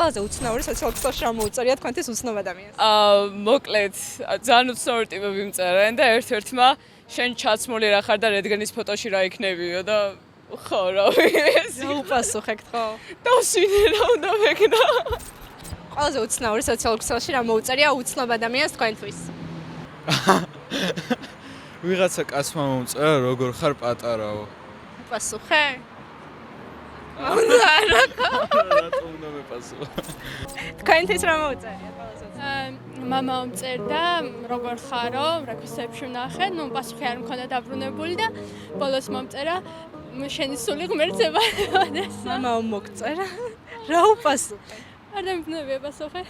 ყველაზე უცნაური სოციალურ ქსელში რა მოუწერიათ თქვენთვის უცნობ ადამიანს? მოკლედ, ძალიან უცნაური ტიპები მწერენ და ერთ-ერთმა შენ ჩაცმული რა ხარ და რადგანის ფოტოში რა იქნებიო და ხო, რავი ეს. რა უპასუხეთ ხო? დავსვინე რა უნდა ვეკნა. ყველაზე უცნაური სოციალურ ქსელში რა მოუწერია უცნობ ადამიანს თქვენთვის? ვიღაცა კაცმა მომწერა როგორ ხარ პატარაო. უპასუხე? რატომ უნდა მეპასუხო? თქვენთვის რა მოუწერია ყველაზე? მამა მომწერდა როგორ ხარო, რეკვიზიტებში ვნახე, პასუხი არ მქონდა დაბრუნებული და ბოლოს მომწერა შენი სული ღმერთება ეს. მამა მოგწერა. რა უპასუხე? არ დამბნევია პასუხი.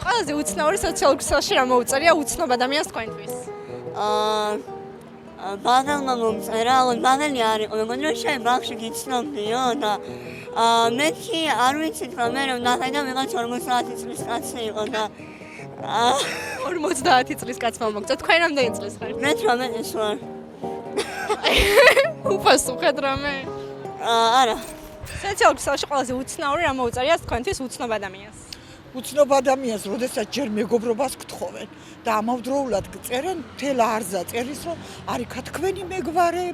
ყველაზე უცნაური სოციალურ ქსელში რა მოუწერია უცნობ ადამიანს თქვენთვის? ბაღელმა მომწერა, ბაღელი არ იყო, მეგონა რომ შენ ბაღში გიცნობდიო და მეთი არ ვიცით რომ მე ვნახე და ვიღაც 50 წლის კაცი იყო და 50 წლის კაცმა მოგწერა. თქვენ რამდენი წლის ხართ? მე 18 ვარ. უპასუხეთ რამე? არა. სოციალურ ქსელში ყველაზე უცნაური რა მოუწერია თქვენთვის უცნობ ადამიანს? უცნობ ადამიანს, როდესაც ჯერ მეგობრობას გთხოვენ და ამავდროულად წერენ მთელ არზა წერის, რომ არიქა თქვენი მეგვარე,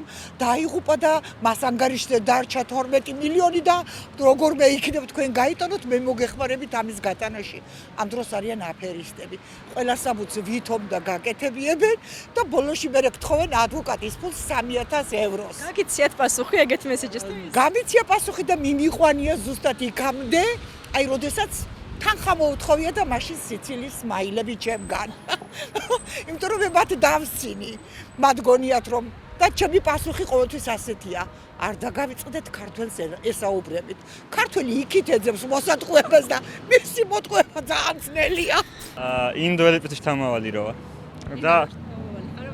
დაიღუპა და მას ანგარიშზე დარჩა 12 მილიონი და როგორმე იქნებ თქვენ გაიტანოთ, მე მოგეხმარებით ამის გატანაში. ამ დროს არიან აფერისტები. ყველა საბუთს ვითომ და გაკეთებიებენ და ბოლოში მერე გთხოვენ ადვოკატის ფულს 3000 ევროს. გაგიციათ პასუხი ეგეთ მესეჯისთვის? გამიცია პასუხი და მიმიყვანია ზუსტად იქამდე, აი როდესაც თანხა მოუთხოვია და მაშინ სიცილის მაილები ჩემგან. იმიტომ რომ მე მათ დავსცინი. მათ გონიათ რომ და ჩემი პასუხი ყოველთვის ასეთია. არ დაგავიწყდეთ ქართველს ესაუბრებით. ქართველი იქით ეძებს მოსატყუებას და მისი მოტყუება ძალიან ძნელია. ინდოელი შთამავალი როა. და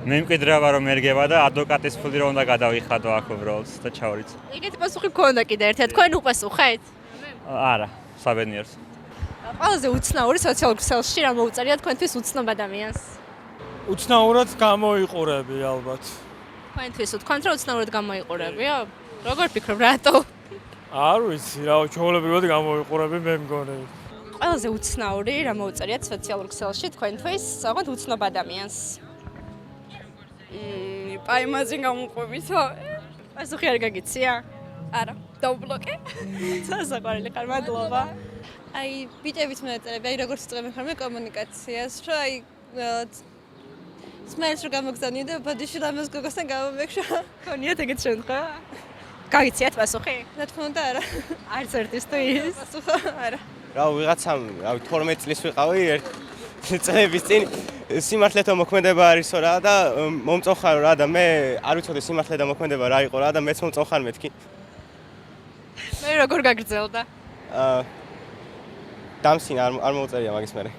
მე მკვიდრავა რომ ერგება და ადვოკატის ფული რომ უნდა გადავიხადო აქ უბრალოდ და ჩავრიც. ეგეთი პასუხი გქონდა კიდე ერთად. თქვენ უპასუხეთ? არა, საბედნიერს. ყველაზე უცნაური სოციალურ ქსელში რა მოუწერია თქვენთვის უცნობ ადამიანს? უცნაურად გამოიყურები ალბათ. თქვენთვის თქვენ რა უცნაურად გამოიყურებიო? როგორ ფიქრობ რატო? არ ვიცი, რა ჩაოლებრივად გამოიყურები მე მგონი. ყველაზე უცნაური რა მოუწერიათ სოციალურ ქსელში თქვენთვის სწორედ უცნობ ადამიანს? პაიმაზი გამოყვებითო. პასუხი არ გაგიცია? არა, დავბლოკე. სასაყვარელი ხარ, მადლობა. აი, ბიჭებით მეწერები, აი როგორც წვემ ხარ მე კომუნიკაციას, რომ აი სმერს რომ გამოგზავნიო და ბოდიში რამეს გოგოსთან გამომეკშო. ქონიათ ეგეთ შემთხვევა? გაგიციათ პასუხი? რა თქმა უნდა, არა. არც ერთისთვის? პასუხი არა. რა ვიღაცამ, რავი 12 წლის ვიყავი წლების წინ სიმართლეთა მოქმედება არისო რა და მომწონხარო რა და მე არ ვიცოდი სიმართლე და მოქმედება რა იყო რა და მეც მომწონხარ მეთქი. მე როგორ გაგრძელდა? დამსინ არ მოუწერია მაგის მერე.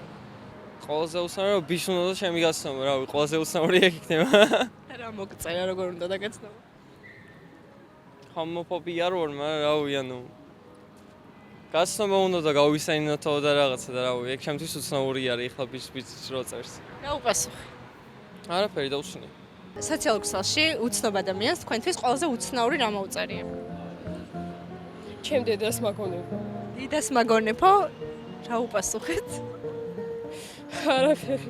ყველაზე უცნაური რომ ბიჭ უნდა და ჩემი გაცნობა, რავი, ყველაზე უცნაური ეგ იქნება. რა მოგწერა, როგორ უნდა დაგაცნობა? ჰომოფობია არ ვარ, მაგრამ რავი, ანუ გაცნობა უნდა და გავისაინოთო და რაღაცა და რავი, ეგ ჩემთვის უცნაური არის ახლა ბიჭს რო წერს. რა უპასუხე? არაფერი დაუჩინე. სოციალურ ქსელში უცნობ ადამიანს თქვენთვის ყველაზე უცნაური რა მოუწერია? ჩემ დედას მაგონებო. დიდას მაგონებო? რა უპასუხეთ? არაფერი.